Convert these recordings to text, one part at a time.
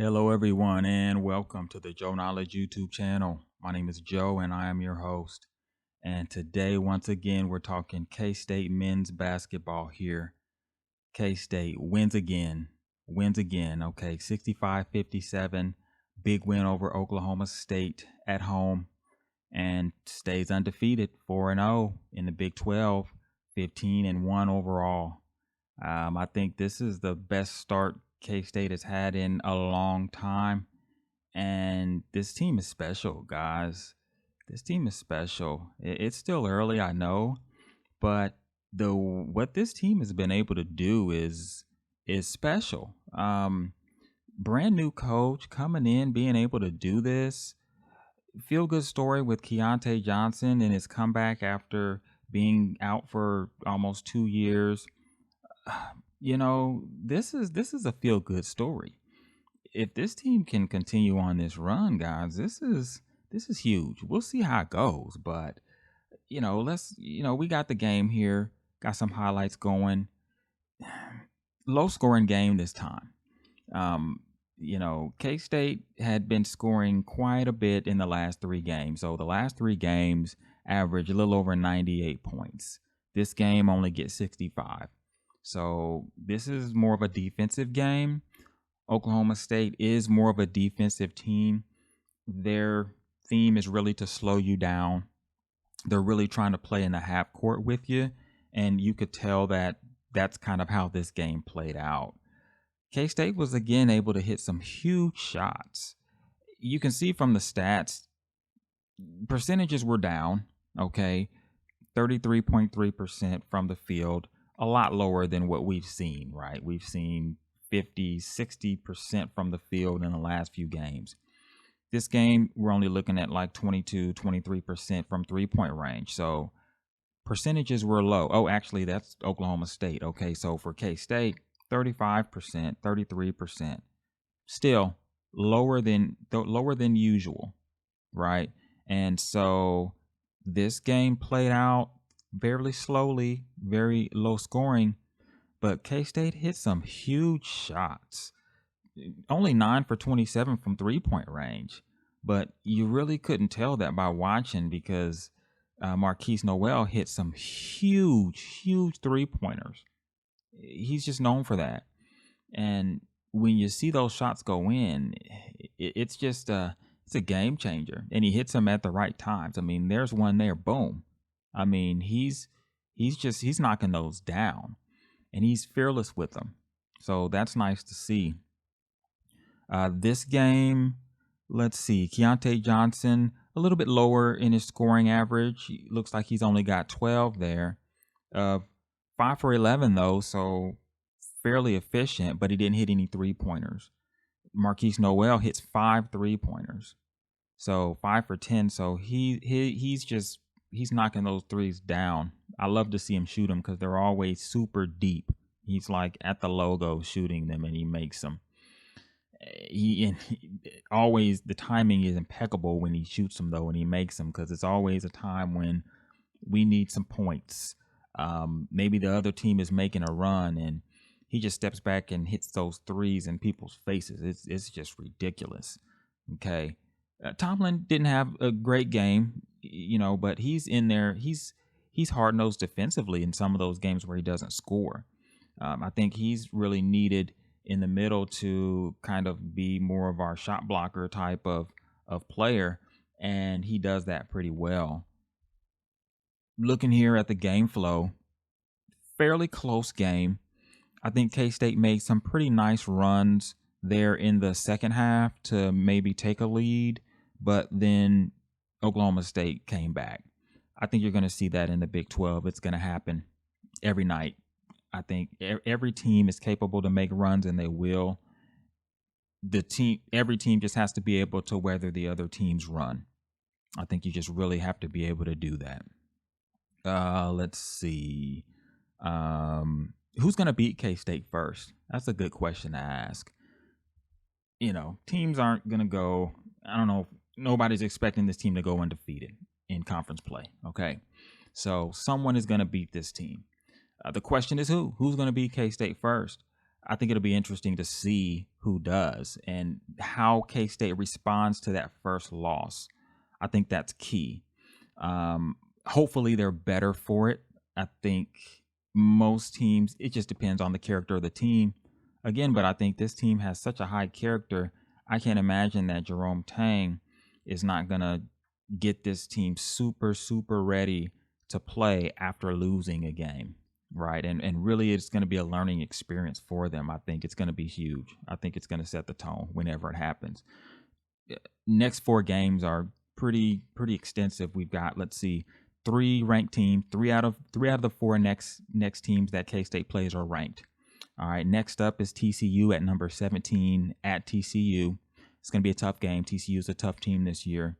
Hello, everyone, and welcome to the Joe Knowledge YouTube channel. My name is Joe, and I am your host. And today, once again, we're talking K-State men's basketball here. K-State wins again. Okay, 65-57. Big win over Oklahoma State at home and stays undefeated, 4-0 in the Big 12, 15-1 overall. I think this is the best start K-State has had in a long time. And this team is special, guys. This team is special. It's still early, I know, but what this team has been able to do is special. Brand new coach coming in, being able to do this. Feel good story with Keontae Johnson and his comeback after being out for almost 2 years. This is a feel good story. If this team can continue on this run, guys, this is huge. We'll see how it goes, but we got the game here, got some highlights going. Low scoring game this time. K-State had been scoring quite a bit in the last 3 games. So the last 3 games average a little over 98 points. This game only gets 65. So this is more of a defensive game. Oklahoma State is more of a defensive team. Their theme is really to slow you down. They're really trying to play in the half court with you. And you could tell that that's kind of how this game played out. K-State was again able to hit some huge shots. You can see from the stats, percentages were down, okay? 33.3% from the field, a lot lower than what we've seen, right? We've seen 50, 60% from the field in the last few games. This game, we're only looking at like 22, 23% from three-point range. So percentages were low. Oh, actually, that's Oklahoma State. Okay, so for K-State, 35%, 33%. Still lower than usual, right? And so this game played out fairly slowly, very low scoring, but K-State hit some huge shots. Only 9 for 27 from three-point range, but you really couldn't tell that by watching because Marquise Noel hit some huge three-pointers. He's just known for that. And when you see those shots go in, it's just it's a game changer. And he hits them at the right times. I mean, there's one there, boom. I mean, he's knocking those down, and he's fearless with them. So that's nice to see. This game, let's see, Keontae Johnson, a little bit lower in his scoring average. Looks like he's only got 12 there. 5 for 11 though, so fairly efficient, but he didn't hit any three-pointers. Marquise Noel hits 5 3-pointers. So 5 for 10. So he's knocking those threes down. I love to see him shoot them because they're always super deep. He's like at the logo shooting them, and he makes them. Always the timing is impeccable when he shoots them though, and he makes them, because it's always a time when we need some points. Maybe the other team is making a run, and he just steps back and hits those threes in people's faces. It's just ridiculous. Okay. Tomlin didn't have a great game, but he's in there. He's hard-nosed defensively in some of those games where he doesn't score. I think he's really needed in the middle to kind of be more of our shot blocker type of player, and he does that pretty well. Looking here at the game flow, fairly close game. I think K-State made some pretty nice runs there in the second half to maybe take a lead, but then Oklahoma State came back. I think you're going to see that in the Big 12. It's going to happen every night. I think every team is capable to make runs, and they will. Every team just has to be able to weather the other team's run. I think you just really have to be able to do that. Let's see. Who's going to beat K-State first? That's a good question to ask. Teams aren't going to go, I don't know, nobody's expecting this team to go undefeated in conference play, okay? So someone is going to beat this team. The question is who? Who's going to beat K-State first? I think it'll be interesting to see who does and how K-State responds to that first loss. I think that's key. Hopefully they're better for it. I think most teams, it just depends on the character of the team. Again, but I think this team has such a high character. I can't imagine that Jerome Tang is not going to get this team super, super ready to play after losing a game, right? And really it's going to be a learning experience for them. I think it's going to be huge. I think it's going to set the tone whenever it happens. Next 4 games are pretty extensive. We've got, let's see, 3 ranked teams. Three out of the 4 next teams that K-State plays are ranked. All right, next up is TCU at number 17 at TCU. It's going to be a tough game. TCU is a tough team this year.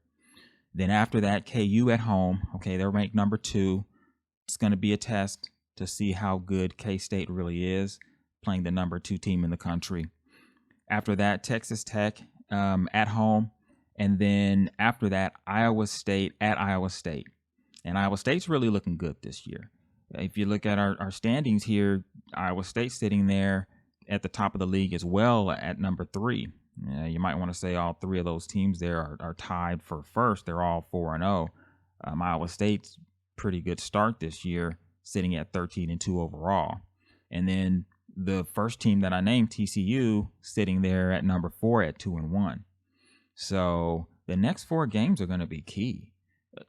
Then after that, KU at home. Okay, they're ranked number 2. It's going to be a test to see how good K-State really is, playing the number 2 team in the country. After that, Texas Tech at home. And then after that, Iowa State at Iowa State. And Iowa State's really looking good this year. If you look at our standings here, Iowa State sitting there at the top of the league as well at number 3. You might want to say all 3 of those teams there are tied for first. They're all 4-0. Iowa State's pretty good start this year, sitting at 13-2 overall. And then the first team that I named, TCU, sitting there at number 4 at 2-1. So the next 4 games are going to be key.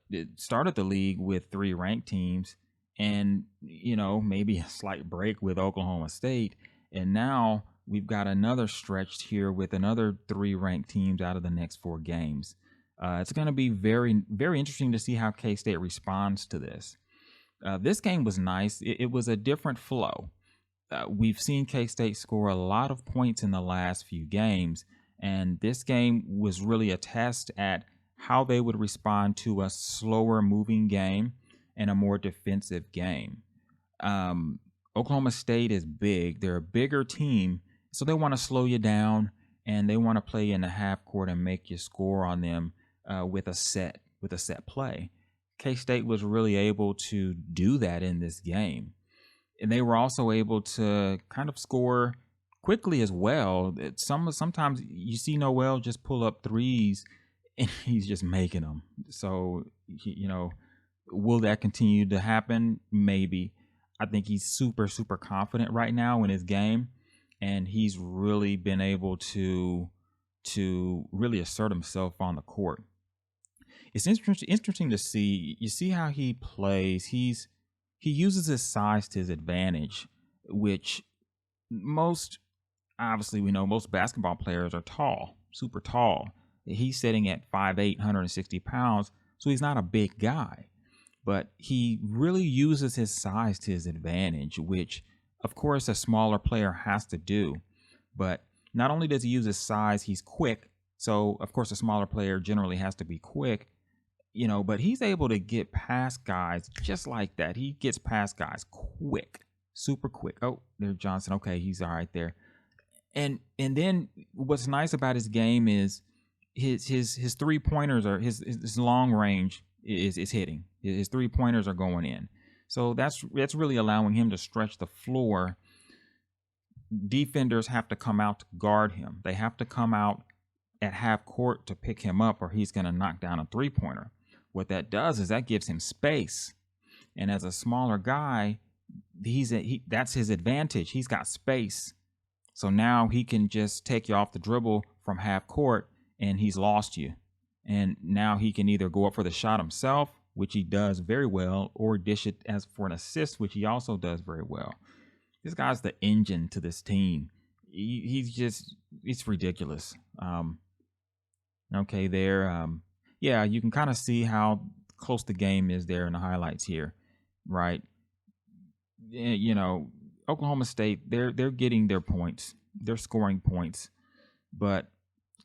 It started the league with 3 ranked teams and, maybe a slight break with Oklahoma State. And now we've got another stretch here with another 3 ranked teams out of the next 4 games. It's going to be very, very interesting to see how K-State responds to this. This game was nice. It was a different flow. We've seen K-State score a lot of points in the last few games, and this game was really a test at how they would respond to a slower moving game and a more defensive game. Oklahoma State is big. They're a bigger team, so they want to slow you down and they want to play in the half court and make you score on them with a set play. K-State was really able to do that in this game. And they were also able to kind of score quickly as well. Sometimes you see Noel just pull up threes and he's just making them. So, will that continue to happen? Maybe. I think he's super, super confident right now in his game, and he's really been able to really assert himself on the court. It's interesting to see. You see how he plays. He uses his size to his advantage, which obviously we know most basketball players are tall, super tall. He's sitting at 5'8", 160 pounds, so he's not a big guy. But he really uses his size to his advantage, which, of course, a smaller player has to do. But not only does he use his size, he's quick. So, of course, a smaller player generally has to be quick, but he's able to get past guys just like that. He gets past guys quick, super quick. Oh, there's Johnson. Okay, he's all right there. And then what's nice about his game is his 3-pointers are his long range is hitting. His 3-pointers are going in. So that's really allowing him to stretch the floor. Defenders have to come out to guard him. They have to come out at half court to pick him up, or he's going to knock down a 3-pointer. What that does is that gives him space. And as a smaller guy, that's his advantage. He's got space. So now he can just take you off the dribble from half court and he's lost you. And now he can either go up for the shot himself, which he does very well, or dish it as for an assist, which he also does very well. This guy's the engine to this team. It's ridiculous. Okay, there. Yeah, you can kind of see how close the game is there in the highlights here, right? Oklahoma State, they're getting their points. They're scoring points. But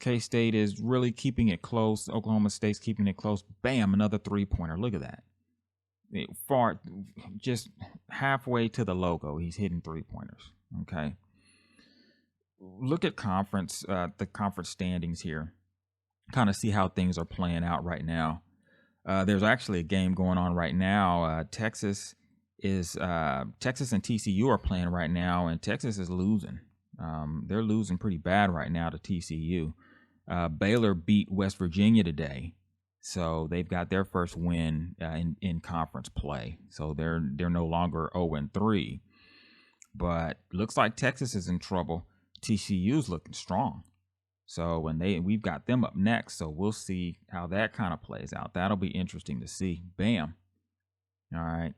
K-State is really keeping it close. Oklahoma State's keeping it close. Bam, another 3-pointer. Look at that. Just halfway to the logo, he's hitting 3-pointers. Okay. Look at the conference standings here. Kind of see how things are playing out right now. There's actually a game going on right now. Texas and TCU are playing right now, and Texas is losing. They're losing pretty bad right now to TCU. Baylor beat West Virginia today, so they've got their first win in conference play. So they're no longer 0-3. But looks like Texas is in trouble. TCU's looking strong. So we've got them up next. So we'll see how that kind of plays out. That'll be interesting to see. Bam. All right.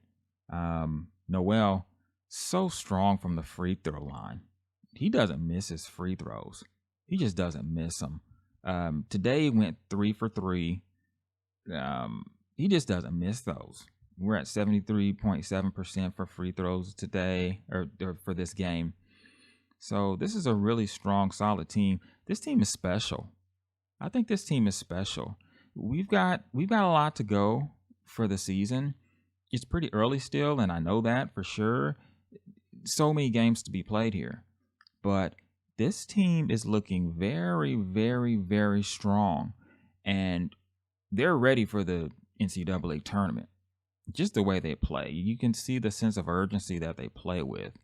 Noel, so strong from the free throw line. He doesn't miss his free throws. He just doesn't miss them. Today he went 3 for 3. He just doesn't miss those. We're at 73.7% for free throws today, or for this game. So this is a really strong, solid team. This team is special. I think this team is special. We've got a lot to go for the season. It's pretty early still, and I know that for sure. So many games to be played here. But this team is looking very, very, very strong. And they're ready for the NCAA tournament. Just the way they play. You can see the sense of urgency that they play with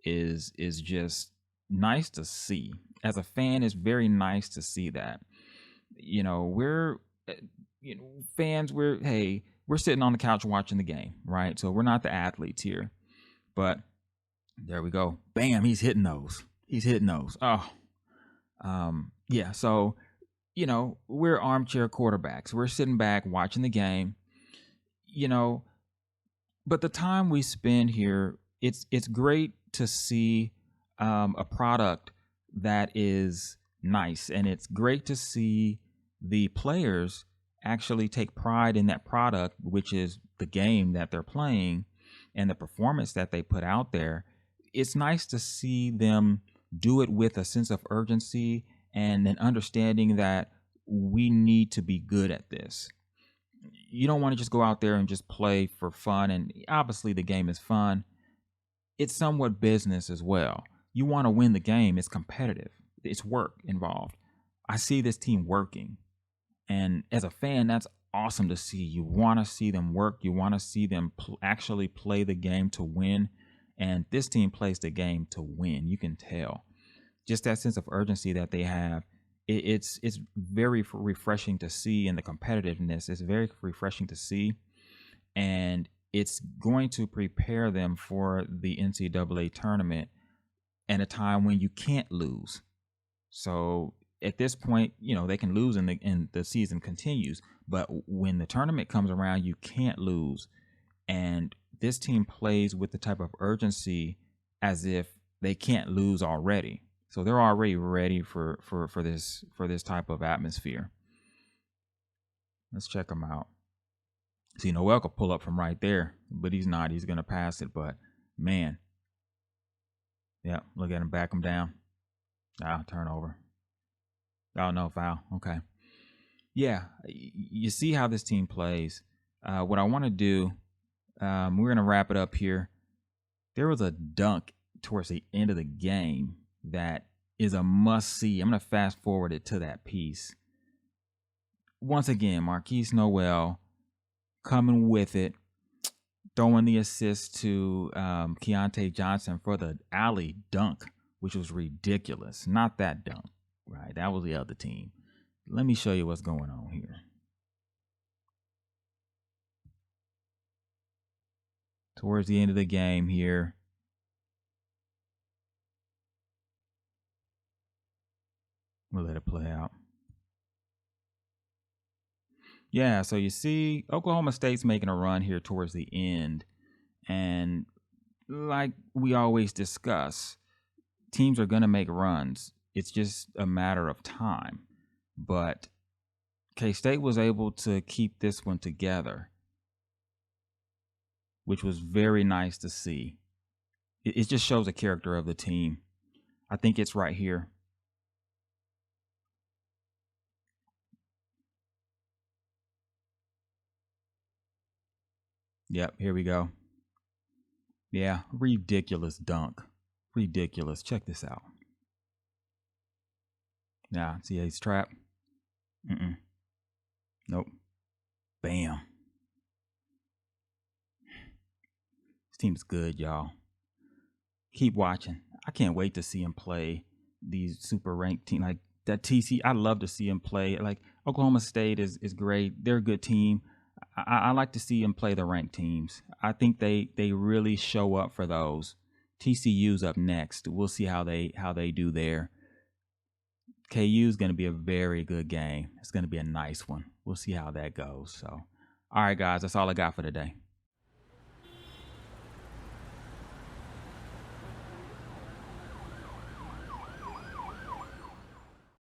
is just nice to see. As a fan, it's very nice to see that. We're fans, we're sitting on the couch watching the game, right? So we're not the athletes here. But there we go. Bam, he's hitting those. Oh. Yeah, so we're armchair quarterbacks. We're sitting back watching the game. But the time we spend here, it's great to see a product that is nice, and it's great to see the players actually take pride in that product, which is the game that they're playing and the performance that they put out there. It's nice to see them do it with a sense of urgency and an understanding that we need to be good at this. You don't want to just go out there and just play for fun, and obviously the game is fun. It's somewhat business as well. You want to win the game. It's competitive. It's work involved. I see this team working, and as a fan, that's awesome to see. You want to see them work. You want to see them actually play the game to win, and this team plays the game to win. You can tell. Just that sense of urgency that they have. It's very refreshing to see, and the competitiveness is very refreshing to see, and it's going to prepare them for the NCAA tournament at a time when you can't lose. So at this point, they can lose and the season continues, but when the tournament comes around, you can't lose, and this team plays with the type of urgency as if they can't lose already. So they're already ready for this type of atmosphere. Let's check them out. See, Noel could pull up from right there, but he's not. He's going to pass it, but man. Yeah, look at him, back him down. Turnover. Oh, no, foul. Okay. Yeah, you see how this team plays. What I want to do, we're going to wrap it up here. There was a dunk towards the end of the game that is a must-see. I'm going to fast forward it to that piece. Once again, Marquise Noel coming with it, throwing the assist to Keontae Johnson for the alley dunk, which was ridiculous. Not that dunk, right? That was the other team. Let me show you what's going on here. Towards the end of the game here, we'll let it play out. Yeah, so you see Oklahoma State's making a run here towards the end. And like we always discuss, teams are going to make runs. It's just a matter of time. But K-State was able to keep this one together, which was very nice to see. It just shows the character of the team. I think it's right here. Yep, here we go. Yeah, ridiculous dunk. Ridiculous. Check this out. Yeah, see he's trapped? Nope. Bam. This team's good, y'all. Keep watching. I can't wait to see him play these super ranked team like that. TC, I love to see him play. Like Oklahoma State is great. They're a good team. I like to see him play the ranked teams. I think they really show up for those. TCU's up next. We'll see how they do there. KU is going to be a very good game. It's going to be a nice one. We'll see how that goes. So, all right, guys, that's all I got for today.